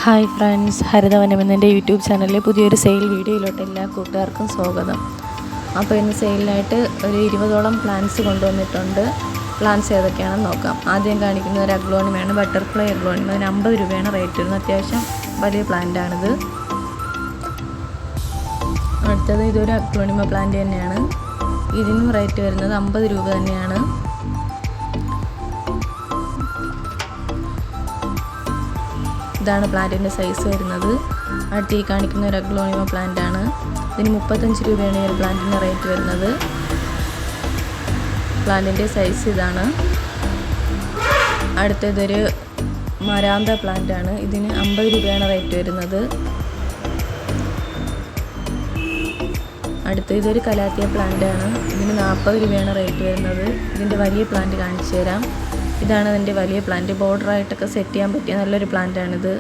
Hi friends, ഹരിതവനം എന്നെ YouTube ചാനലിലെ പുതിയൊരു സെയിൽ വീഡിയോയിലോട്ട് എല്ലാ കൂട്ടുകാർക്കും സ്വാഗതം. അപ്പോൾ ഇന്ന് സെയിലിനായിട്ട് ഒരു 20ഓളം പ്ലാന്റ്സ് കൊണ്ടുവന്നിട്ടുണ്ട്. പ്ലാന്റ്സ് ഏതൊക്കെയാണെന്ന് നോക്കാം. ആദ്യം കാണിക്കുന്ന ഒരു അഗ്ലോണിമയാണ്, ബട്ടർഫ്ലൈ അഗ്ലോണിമ. അതിന് 50 രൂപയാണ് റേറ്റ് വരുന്നത്. അത്യാവശ്യം വലിയ പ്ലാന്റാണിത്. അടുത്തത് ഇതൊരു അഗ്ലോണിമ പ്ലാന്റ് തന്നെയാണ്. ഇതിനും റേറ്റ് വരുന്നത് 50 രൂപ തന്നെയാണ്. ഇതാണ് പ്ലാന്റിൻ്റെ സൈസ് വരുന്നത്. അടുത്ത് ഈ കാണിക്കുന്ന ഒരു അഗ്ലോണിമ പ്ലാന്റ് ആണ്. ഇതിന് 35 രൂപയാണ് ഈ ഒരു പ്ലാന്റിൻ്റെ റേറ്റ് വരുന്നത്. പ്ലാന്റിൻ്റെ സൈസ് ഇതാണ്. അടുത്തതൊരു മരാന്ത പ്ലാന്റ് ആണ്. ഇതിന് 50 രൂപയാണ് റേറ്റ് വരുന്നത്. അടുത്ത ഇതൊരു കലാത്തിയ പ്ലാന്റ് ആണ്. ഇതിന് 40 രൂപയാണ് റേറ്റ് വരുന്നത്. ഇതിൻ്റെ വലിയ പ്ലാന്റ് കാണിച്ചു തരാം. ഇതാണ് അതിൻ്റെ വലിയ പ്ലാന്റ്. ബോർഡറായിട്ടൊക്കെ സെറ്റ് ചെയ്യാൻ പറ്റിയ നല്ലൊരു പ്ലാന്റാണിത്.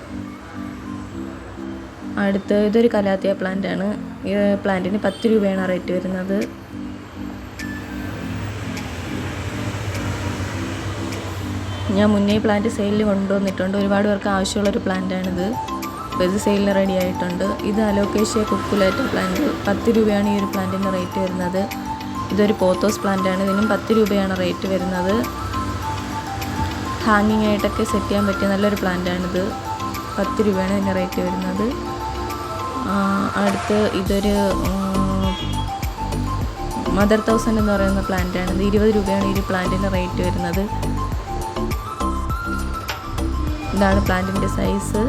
അടുത്ത് ഇതൊരു കലാത്തിയ പ്ലാന്റ് ആണ്. ഈ പ്ലാന്റിന് 10 രൂപയാണ് റേറ്റ് വരുന്നത്. ഞാൻ മുന്നേ പ്ലാന്റ് സെയിലിൽ കൊണ്ടുവന്നിട്ടുണ്ട്. ഒരുപാട് പേർക്ക് ആവശ്യമുള്ളൊരു പ്ലാന്റാണിത്. അപ്പോൾ ഇത് സെയിലിന് റെഡി ആയിട്ടുണ്ട്. ഇത് അലോക്കേഷ്യ കുക്കുലേറ്റ പ്ലാന്റ്. 10 രൂപയാണ് ഈ ഒരു പ്ലാന്റിൻ്റെ റേറ്റ് വരുന്നത്. ഇതൊരു പോത്തോസ് പ്ലാന്റ് ആണ്. ഇതിനും 10 രൂപയാണ് റേറ്റ് വരുന്നത്. ഹാങ്ങിങ് ആയിട്ടൊക്കെ സെറ്റ് ചെയ്യാൻ പറ്റിയ നല്ലൊരു പ്ലാന്റാണിത്. 10 രൂപയാണ് ഇതിൻ്റെ റേറ്റ് വരുന്നത്. അടുത്ത് ഇതൊരു മദർ 1000 എന്ന് പറയുന്ന പ്ലാന്റാണിത്. 20 രൂപയാണ് ഈ പ്ലാന്റിൻ്റെ റേറ്റ് വരുന്നത്. ഇതാണ് പ്ലാന്റിൻ്റെ സൈസ്.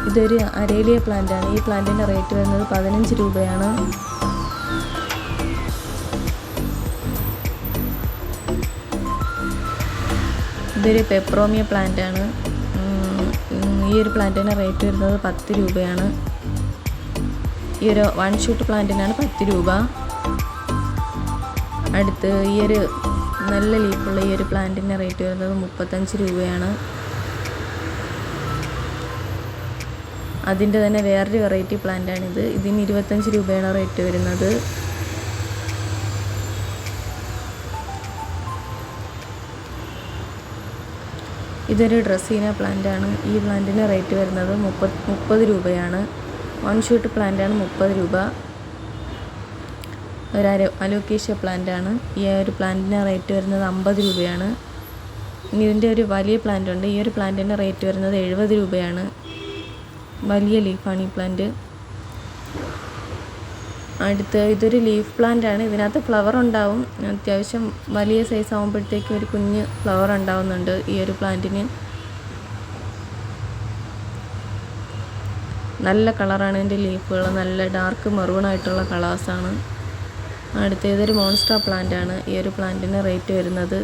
ഇതൊരു അരേലിയ പ്ലാന്റാണ്. ഈ പ്ലാന്റിൻ്റെ റേറ്റ് വരുന്നത് 15 രൂപയാണ്. ഇതൊരു പെപ്രോമിയ പ്ലാന്റ് ആണ്. ഈ ഒരു പ്ലാന്റിന് റേറ്റ് വരുന്നത് 10 രൂപയാണ്. ഈ ഒരു 1 ഷൂട്ട് പ്ലാന്റിനാണ് 10 രൂപ. അടുത്ത് ഈ ഒരു നല്ല ലീഫുള്ള ഈ ഒരു പ്ലാന്റിൻ്റെ റേറ്റ് വരുന്നത് 35 രൂപയാണ്. അതിൻ്റെ തന്നെ വേറൊരു വെറൈറ്റി പ്ലാന്റാണിത്. ഇതിന് 25 രൂപയാണ് റേറ്റ് വരുന്നത്. ഇതൊരു ഡ്രസീന പ്ലാന്റ് ആണ്. ഈ പ്ലാന്റിന് റേറ്റ് വരുന്നത് 30 രൂപയാണ്. 1 ഷൂട്ട് പ്ലാന്റാണ് 30 രൂപ. ഒരു അലോക്കേഷ്യ പ്ലാന്റ് ആണ്. ഈ ഒരു പ്ലാന്റിന് റേറ്റ് വരുന്നത് 50 രൂപയാണ്. ഇനി ഇതിൻ്റെ ഒരു വലിയ പ്ലാന്റ് ഉണ്ട്. ഈ ഒരു പ്ലാന്റിൻ്റെ റേറ്റ് വരുന്നത് 70 രൂപയാണ്. വലിയ ലീഫാണ് ഈ പ്ലാന്റ്. അടുത്ത് ഇതൊരു ലീഫ് പ്ലാന്റ് ആണ്. ഇതിനകത്ത് ഫ്ലവർ ഉണ്ടാവും. അത്യാവശ്യം വലിയ സൈസ് ആകുമ്പോഴത്തേക്കും ഒരു കുഞ്ഞ് ഫ്ലവർ ഉണ്ടാവുന്നുണ്ട് ഈ ഒരു പ്ലാന്റിന്. നല്ല കളറാണ് ഇതിൻ്റെ ലീഫുകൾ. നല്ല ഡാർക്ക് മെറൂൺ ആയിട്ടുള്ള കളേഴ്സാണ്. അടുത്ത ഇതൊരു മോൺസ്റ്റർ പ്ലാന്റ് ആണ്. ഈ ഒരു പ്ലാന്റിന് റേറ്റ് വരുന്നത്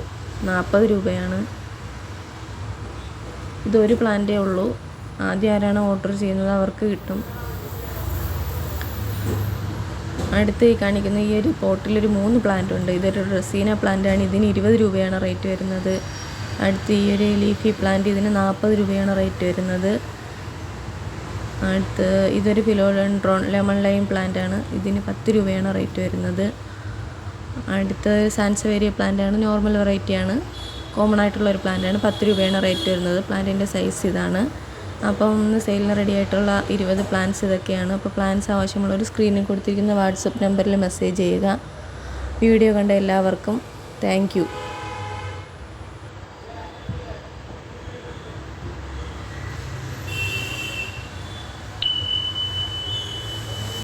40 രൂപയാണ്. ഇതൊരു പ്ലാന്റേ ഉള്ളൂ. ആദ്യം ആരാണ് ഓർഡർ ചെയ്യുന്നത് അവർക്ക് കിട്ടും. അടുത്ത് ഈ കാണിക്കുന്ന ഈ ഒരു പോട്ടിലൊരു 3 പ്ലാന്റ് ഉണ്ട്. ഇതൊരു റസീന പ്ലാന്റ് ആണ്. ഇതിന് 20 രൂപയാണ് റേറ്റ് വരുന്നത്. അടുത്ത് ഈ ഒരു ലീഫി പ്ലാന്റ്. ഇതിന് 40 രൂപയാണ് റേറ്റ് വരുന്നത്. അടുത്ത് ഇതൊരു ഫിലോഡൻഡ്രോൺ ലെമൺ ലൈം പ്ലാന്റ് ആണ്. ഇതിന് 10 രൂപയാണ് റേറ്റ് വരുന്നത്. അടുത്ത് സാൻസവേരിയ പ്ലാന്റ് ആണ്. നോർമൽ വെറൈറ്റി ആണ്. കോമൺ ആയിട്ടുള്ള ഒരു പ്ലാന്റ് ആണ്. 10 രൂപയാണ് റേറ്റ് വരുന്നത്. പ്ലാന്റിൻ്റെ സൈസ് ഇതാണ്. അപ്പം ഇന്ന് സെയിലിന് റെഡി ആയിട്ടുള്ള 20 പ്ലാന്റ്സ് ഇതൊക്കെയാണ്. അപ്പോൾ പ്ലാന്റ്സ് ആവശ്യമുള്ളൊരു സ്ക്രീനിൽ കൊടുത്തിരിക്കുന്ന വാട്സപ്പ് നമ്പറിൽ മെസ്സേജ് ചെയ്യുക. വീഡിയോ കണ്ട എല്ലാവർക്കും താങ്ക് യു.